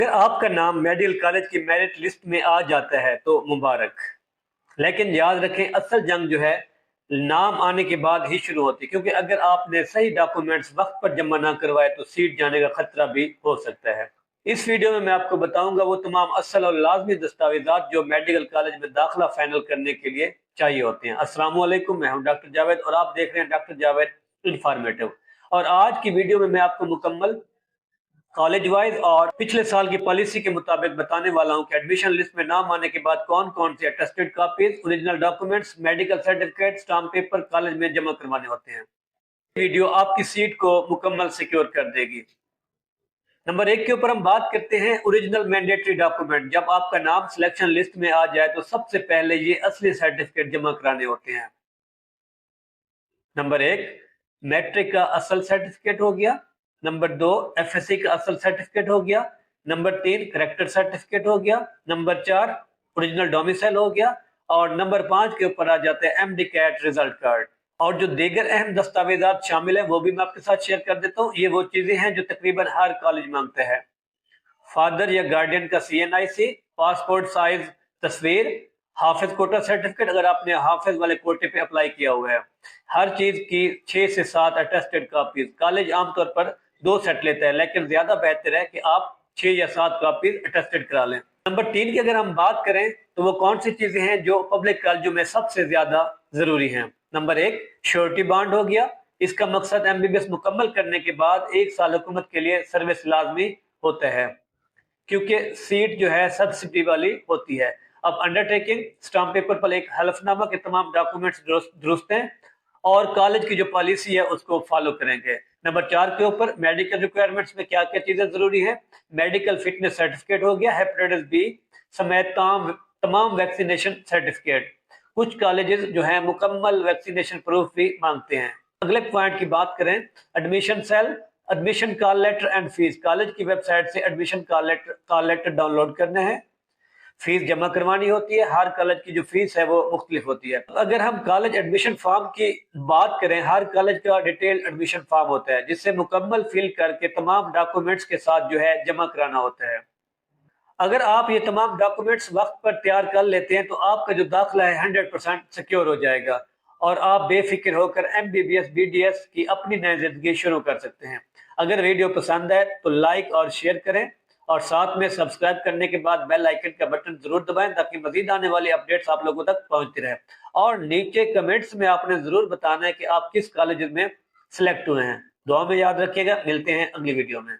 اگر آپ کا نام میڈیکل کالج کی میرٹ لسٹ میں آ جاتا ہے تو مبارک، لیکن یاد رکھیں اصل جنگ جو ہے نام آنے کے بعد ہی شروع ہوتی ہے، کیونکہ اگر آپ نے صحیح ڈاکومنٹس وقت پر جمع نہ کروائے تو سیٹ جانے کا خطرہ بھی ہو سکتا ہے۔ اس ویڈیو میں آپ کو بتاؤں گا وہ تمام اصل اور لازمی دستاویزات جو میڈیکل کالج میں داخلہ فائنل کرنے کے لیے چاہیے ہوتے ہیں۔ السلام علیکم، میں ہوں ڈاکٹر جاوید اور آپ دیکھ رہے ہیں ڈاکٹر جاوید انفارمیٹو، اور آج کی ویڈیو میں آپ کو مکمل کالج وائز اور پچھلے سال کی پالیسی کے مطابق بتانے والا ہوں کہ ایڈمیشن لسٹ میں نام آنے کے بعد کون کون سے attested copies, original documents, medical certificate, stamp paper college میں جمع کروانے ہوتے ہیں۔ ویڈیو آپ کی سیٹ کو مکمل سیکیور کر دے گی۔ نمبر 1 کے اوپر ہم بات کرتے ہیں اوریجنل مینڈیٹری ڈاکومنٹ۔ جب آپ کا نام سلیکشن لسٹ میں آ جائے تو سب سے پہلے یہ اصلی سرٹیفکیٹ جمع کرانے ہوتے ہیں۔ نمبر 1 میٹرک کا اصل سرٹیفکیٹ ہو گیا، نمبر 2 ایف ایس سی کا اصل سرٹیفکیٹ ہو گیا، نمبر 3 کریکٹر سرٹیفکیٹ ہو گیا، نمبر 4 اوریجنل ڈومیسائل ہو گیا، اور نمبر 5 کے اوپر آ جاتا ہے M D CAT result card. اور جو دیگر اہم دستاویزات شامل ہیں وہ بھی میں آپ کے ساتھ شیئر کر دیتا ہوں۔ یہ وہ چیزیں ہیں جو تقریباً ہر کالج مانگتا ہے۔ فادر یا گارڈین کا سی این آئی سی، پاسپورٹ سائز تصویر، حافظ کوٹا سرٹیفکیٹ اگر آپ نے حافظ والے کوٹے پہ اپلائی کیا ہوا ہے، ہر چیز کی 6 سے 7 اٹیسٹڈ کاپیز۔ کالج عام طور پر 2 سیٹ لیتا ہے، لیکن زیادہ بہتر ہے کہ آپ 6 یا 7 کاپیز اٹیسٹڈ کرا لیں۔ نمبر 3 کی اگر ہم بات کریں تو وہ کون سی چیزیں ہیں جو پبلک کالجوں میں سب سے زیادہ ضروری ہیں۔ نمبر 1 شیورٹی بانڈ ہو گیا۔ اس کا مقصد ایم بی بی ایس مکمل کرنے کے بعد 1 سال حکومت کے لیے سروس لازمی ہوتا ہے، کیونکہ سیٹ جو ہے سبسڈی والی ہوتی ہے۔ اب انڈر ٹیکنگ اسٹامپ پیپر پر ایک حلف نامہ کے تمام ڈاکومنٹس درست ہیں اور کالج کی جو پالیسی ہے اس کو فالو کریں گے۔ نمبر 4 کے اوپر میڈیکل ریکوائرمنٹس میں کیا کیا چیزیں ضروری ہیں۔ میڈیکل فٹنس سرٹیفکیٹ ہو گیا، ہیپیٹائٹس بی سمیت تمام ویکسینیشن سرٹیفکیٹ۔ کچھ کالجز جو ہیں مکمل ویکسینیشن پروف بھی مانگتے ہیں۔ اگلے پوائنٹ کی بات کریں، admission cell, admission call letter and fees. College کی ویب سائٹ سے admission call letter download کرنا ہے، فیس جمع کروانی ہوتی ہے۔ ہر کالج کی جو فیس ہے وہ مختلف ہوتی ہے۔ اگر ہم کالج ایڈمیشن فارم کی بات کریں، ہر کالج کا ڈیٹیل ایڈمیشن فارم ہوتا ہے جس سے مکمل فل کر کے تمام ڈاکومنٹس کے ساتھ جو ہے جمع کرانا ہوتا ہے۔ اگر آپ یہ تمام ڈاکومنٹس وقت پر تیار کر لیتے ہیں تو آپ کا جو داخلہ ہے 100% سیکیور ہو جائے گا اور آپ بے فکر ہو کر M B B S B D S کی اپنی نئی زندگی شروع کر سکتے ہیں۔ اگر ویڈیو پسند ہے تو لائک اور شیئر کریں، اور ساتھ میں سبسکرائب کرنے کے بعد بیل آئیکن کا بٹن ضرور دبائیں تاکہ مزید آنے والی اپڈیٹس آپ لوگوں تک پہنچتی رہے۔ اور نیچے کمنٹس میں آپ نے ضرور بتانا ہے کہ آپ کس کالج میں سلیکٹ ہوئے ہیں۔ دعا میں یاد رکھیے گا، ملتے ہیں اگلی ویڈیو میں۔